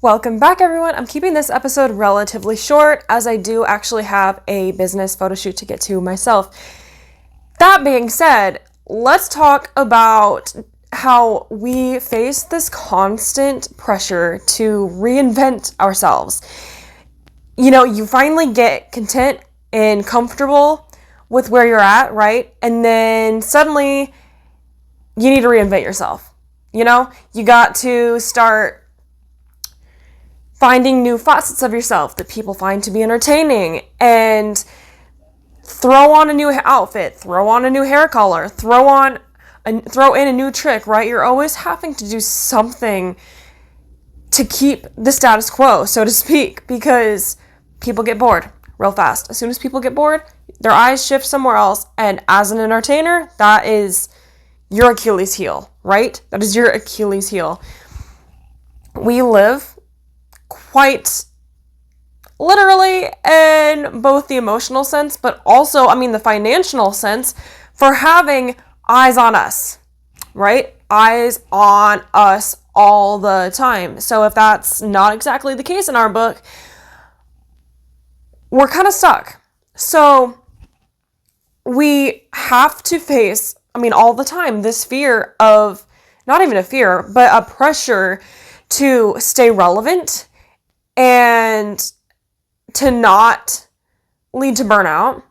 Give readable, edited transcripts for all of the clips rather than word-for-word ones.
Welcome back, everyone. I'm keeping this episode relatively short as I do actually have a business photo shoot to get to myself. That being said, let's talk about how we face this constant pressure to reinvent ourselves. You know, you finally get content and comfortable with where you're at, right? And then suddenly you need to reinvent yourself. You know, you got to start finding new facets of yourself that people find to be entertaining and throw on a new outfit, throw on a new hair color, throw in a new trick, right? You're always having to do something to keep the status quo, so to speak, because people get bored real fast. As soon as people get bored, their eyes shift somewhere else, and as an entertainer, that is your Achilles heel, right? That is your Achilles heel. We live quite literally in both the emotional sense, but also, the financial sense for having eyes on us, right? Eyes on us all the time. So if that's not exactly the case in our book, we're kind of stuck. So we have to face, all the time, this fear of, not even a fear, but a pressure to stay relevant and to not lead to burnout,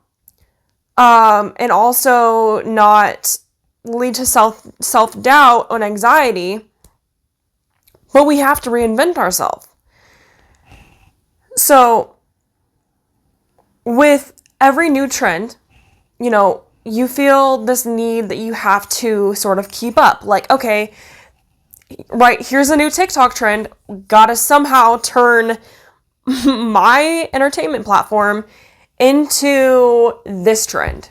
and also not lead to self-doubt and anxiety, but we have to reinvent ourselves. So with every new trend, you feel this need that you have to sort of keep up. Like, okay, right, here's a new TikTok trend, gotta somehow turn my entertainment platform into this trend.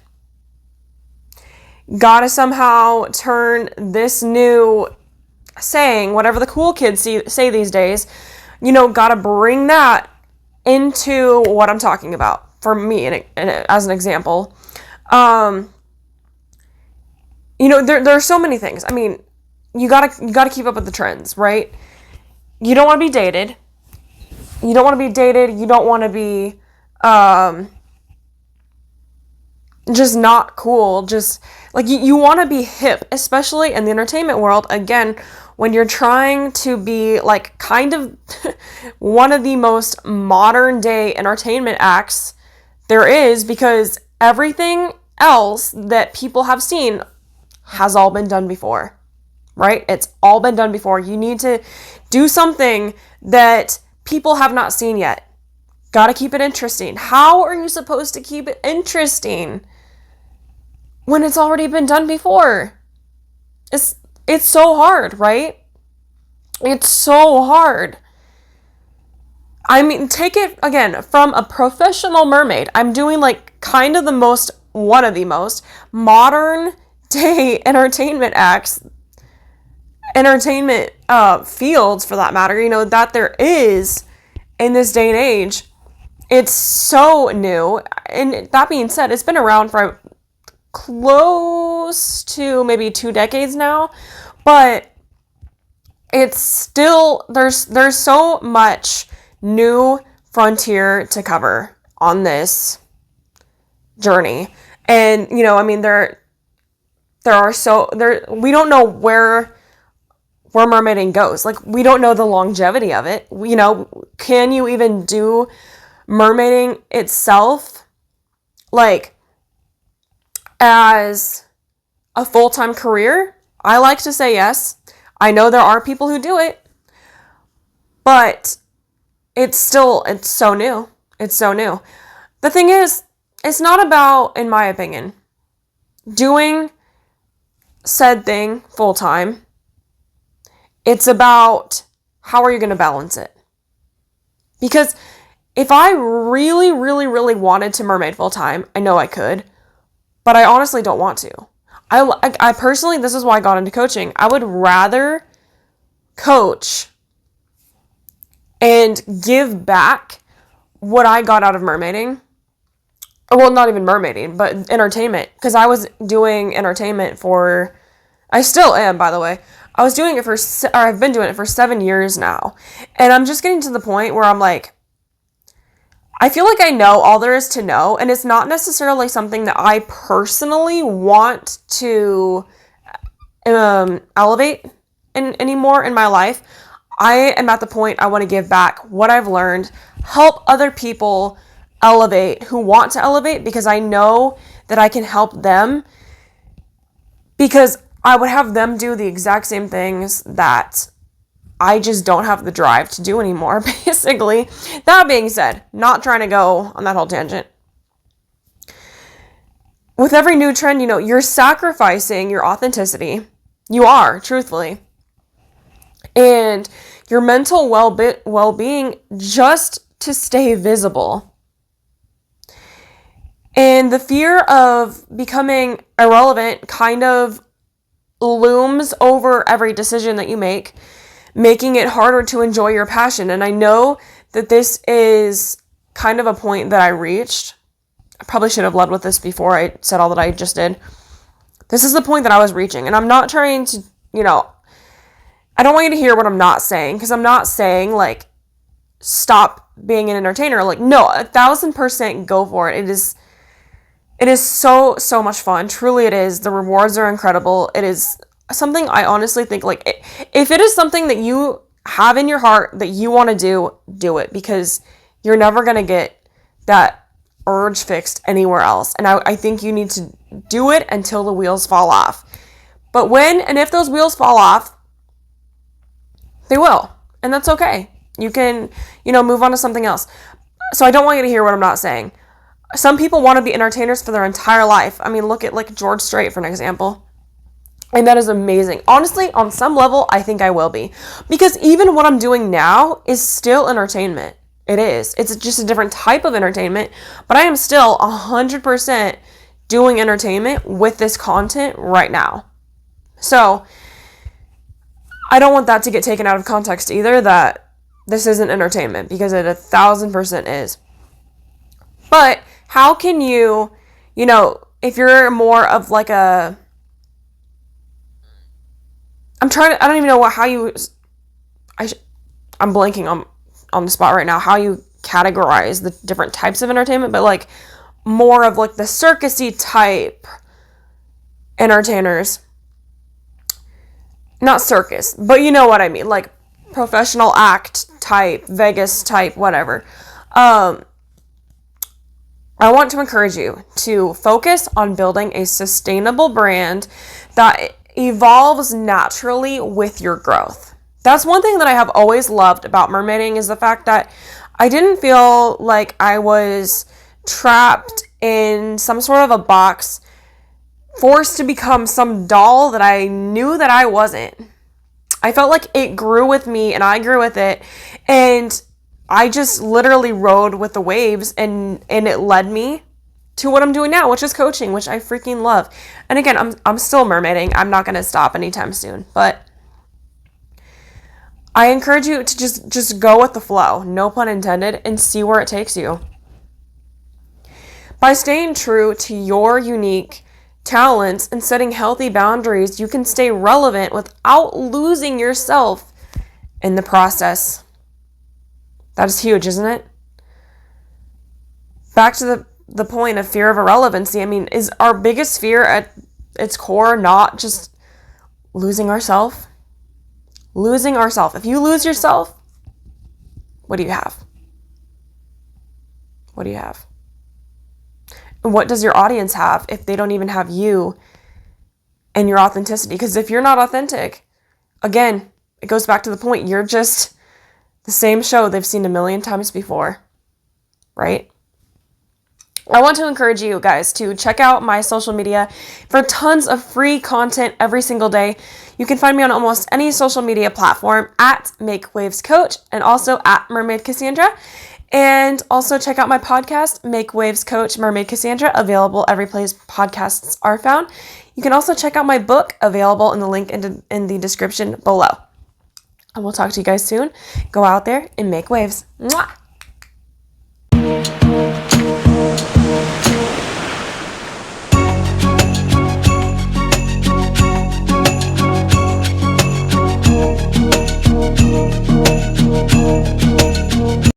Gotta somehow turn this new saying, whatever the cool kids say these days, gotta bring that into what I'm talking about. For me, and as an example, there are so many things. You gotta keep up with the trends, right? You don't want to be dated. You don't want to be dated. You don't want to be just not cool. Just like you want to be hip, especially in the entertainment world. Again, when you're trying to be like kind of one of the most modern day entertainment acts there is, because everything else that people have seen has all been done before, right? It's all been done before. You need to do something that people have not seen yet. Gotta keep it interesting. How are you supposed to keep it interesting when it's already been done before? It's so hard, right? It's so hard. Take it again from a professional mermaid. I'm doing like kind of one of the most modern day entertainment fields, for that matter, that there is in this day and age. It's so new. And that being said, it's been around for close to maybe 2 decades now, but it's still, there's so much new frontier to cover on this journey. And, we don't know where mermaiding goes. Like, we don't know the longevity of it. Can you even do mermaiding itself, like, as a full-time career? I like to say yes. I know there are people who do it, but it's so new. It's so new. The thing is, it's not about, in my opinion, doing said thing full-time. It's about how are you going to balance it? Because if I really, really, really wanted to mermaid full-time, I know I could, but I honestly don't want to. I personally, this is why I got into coaching. I would rather coach and give back what I got out of mermaiding. Well, not even mermaiding, but entertainment. Because I was doing entertainment I still am, by the way, I've been doing it for 7 years now. And I'm just getting to the point where I'm like, I feel like I know all there is to know, and it's not necessarily something that I personally want to elevate anymore in my life. I am at the point I want to give back what I've learned, help other people elevate who want to elevate, because I know that I can help them, because I would have them do the exact same things that I just don't have the drive to do anymore, basically. That being said, not trying to go on that whole tangent. With every new trend, you're sacrificing your authenticity. You are, truthfully. And your mental well-being just to stay visible. And the fear of becoming irrelevant kind of looms over every decision that you make, making it harder to enjoy your passion. And I know that this is kind of a point that I reached. I probably should have led with this before I said all that I just did. This is the point that I was reaching. And I'm not trying to, I don't want you to hear what I'm not saying, because I'm not saying, like, stop being an entertainer. Like, no, 1,000% go for it. It is so, so much fun. Truly it is. The rewards are incredible. It is something I honestly think, like, if it is something that you have in your heart that you want to do it, because you're never going to get that urge fixed anywhere else. And I think you need to do it until the wheels fall off. But when and if those wheels fall off, they will. And that's okay. You can, move on to something else. So I don't want you to hear what I'm not saying. Some people want to be entertainers for their entire life. I mean, look at, like, George Strait for an example. And that is amazing. Honestly, on some level, I think I will be. Because even what I'm doing now is still entertainment. It is. It's just a different type of entertainment. But I am still 100% doing entertainment with this content right now. So I don't want that to get taken out of context either, that this isn't entertainment, because it 1,000% is. But how can you, if you're more of like a, I don't even know I'm blanking on the spot right now, how you categorize the different types of entertainment, but like more of like the circusy type entertainers. Not circus, but you know what I mean, like professional act type, Vegas type, whatever. I want to encourage you to focus on building a sustainable brand that evolves naturally with your growth. That's one thing that I have always loved about mermaiding, is the fact that I didn't feel like I was trapped in some sort of a box, forced to become some doll that I knew that I wasn't. I felt like it grew with me and I grew with it, and I just literally rode with the waves, and it led me to what I'm doing now, which is coaching, which I freaking love. And again, I'm still mermaiding. I'm not going to stop anytime soon, but I encourage you to just go with the flow, no pun intended, and see where it takes you. By staying true to your unique talents and setting healthy boundaries, you can stay relevant without losing yourself in the process. That is huge, isn't it? Back to the point of fear of irrelevancy. I mean, is our biggest fear at its core not just losing ourselves? Losing ourselves. If you lose yourself, what do you have? What do you have? And what does your audience have if they don't even have you and your authenticity? Because if you're not authentic, again, it goes back to the point, you're just the same show they've seen a million times before, right? I want to encourage you guys to check out my social media for tons of free content every single day. You can find me on almost any social media platform at Make Waves Coach, and also at Mermaid Kassandra. And also check out my podcast, Make Waves Coach, Mermaid Kassandra, available every place podcasts are found. You can also check out my book, available in the link in the description below. And we'll talk to you guys soon. Go out there and make waves. Mwah!